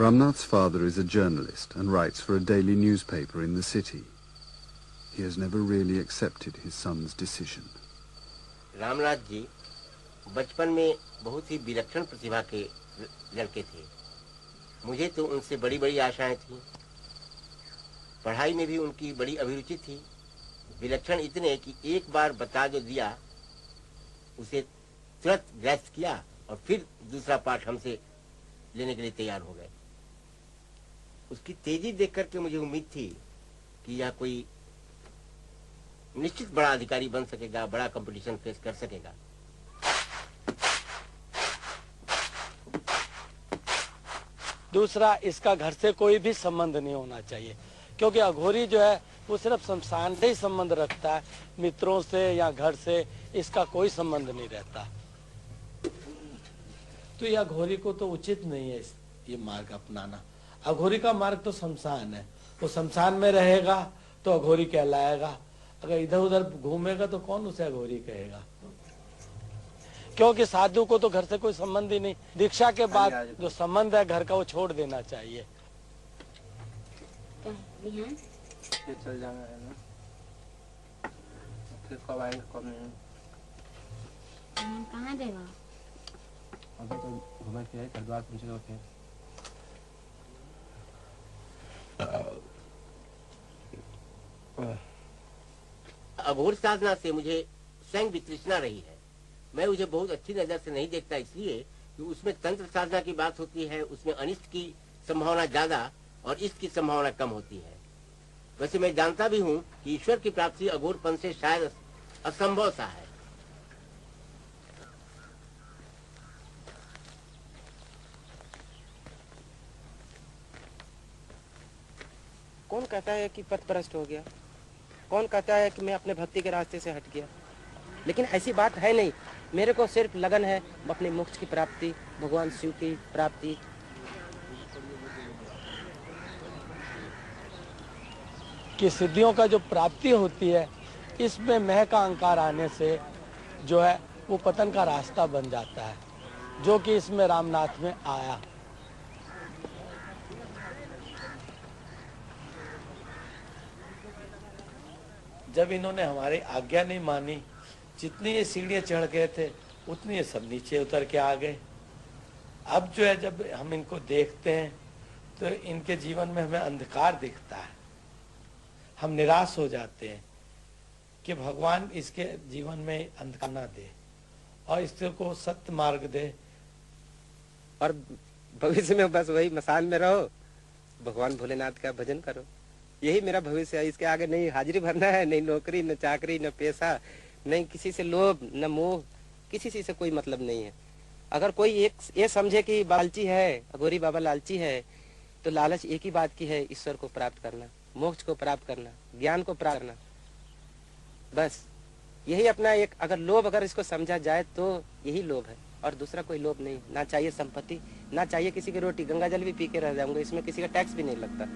Ramnath's father is a journalist and writes for a daily newspaper in the city. He has never really accepted his son's decision. Ramnath ji बचपन में बहुत ही विलक्षण प्रतिभा के लड़के थे। मुझे तो उनसे बड़ी बड़ी आशाएं थीं। पढ़ाई में भी उनकी बड़ी अभिरुचि थी। विलक्षण इतने कि एक बार बता जो दिया उसे तुरंत ग्रस्त किया और फिर दूसरा पाठ हमसे लेने के लिए तैयार हो गए। उसकी तेजी देख करके मुझे उम्मीद थी कि यह कोई निश्चित बड़ा अधिकारी बन सकेगा, बड़ा कंपटीशन फेस कर सकेगा। दूसरा, इसका घर से कोई भी संबंध नहीं होना चाहिए, क्योंकि अघोरी जो है वो सिर्फ शमशान से ही संबंध रखता है, मित्रों से या घर से इसका कोई संबंध नहीं रहता। तो यह अघोरी को तो उचित नहीं है ये मार्ग अपनाना। अघोरी का मार्ग तो शमशान है, वो शमशान में रहेगा तो अघोरी कहलाएगा। अगर इधर उधर घूमेगा तो कौन उसे अघोरी कहेगा, क्योंकि साधु को तो घर से कोई संबंध ही नहीं। दीक्षा के बाद जो संबंध है घर का वो छोड़ देना चाहिए। चल जाना है ना, फिर कब आएंगे कब नहीं। कहाँ देगा? अभी तो घूमे फिरे हरिद्वार पहुंचेगा फिर। अघोर साधना से मुझे स्वयं वितृष्णा रही है। मैं उसे बहुत अच्छी नजर से नहीं देखता, इसलिए कि उसमें तंत्र साधना की बात होती है, उसमें अनिष्ट की संभावना ज्यादा और इष्ट की संभावना कम होती है। वैसे मैं जानता भी हूँ कि ईश्वर की प्राप्ति अघोरपन से शायद असंभव सा है। कौन कहता है कि पथ भ्रष्ट हो गया? कौन कहता है कि मैं अपने भक्ति के रास्ते से हट गया? लेकिन ऐसी बात है नहीं। मेरे को सिर्फ लगन है अपने मोक्ष की प्राप्ति, भगवान शिव की प्राप्ति। कि सिद्धियों का जो प्राप्ति होती है, इसमें मैं का अहंकार आने से जो है वो पतन का रास्ता बन जाता है, जो कि इसमें रामनाथ में आया। जब इन्होंने हमारी आज्ञा नहीं मानी, जितनी ये सीढ़ियां चढ़ गए थे उतनी ये सब नीचे उतर के आ गए। अब जो है जब हम इनको देखते हैं तो इनके जीवन में हमें अंधकार दिखता है। हम निराश हो जाते हैं कि भगवान इसके जीवन में अंधकार ना दे और इसको सत्य मार्ग दे। और भविष्य में बस वही मसान में रहो, भगवान भोलेनाथ का भजन करो। यही मेरा भविष्य है। इसके आगे नहीं हाजिरी भरना है, नहीं नौकरी, न चाकरी, न पैसा, नहीं किसी से लोभ, न मोह, किसी चीज से कोई मतलब नहीं है। अगर कोई एक ये समझे कि लालची है, अघोरी बाबा लालची है, तो लालच एक ही बात की है, ईश्वर को प्राप्त करना, मोक्ष को प्राप्त करना, ज्ञान को प्राप्त करना। बस यही अपना एक, अगर लोभ अगर इसको समझा जाए तो यही लोभ है और दूसरा कोई लोभ नहीं। ना चाहिए संपत्ति, ना चाहिए किसी की रोटी, गंगा जल भी पी के रह जाऊंगा, इसमें किसी का टैक्स भी नहीं लगता।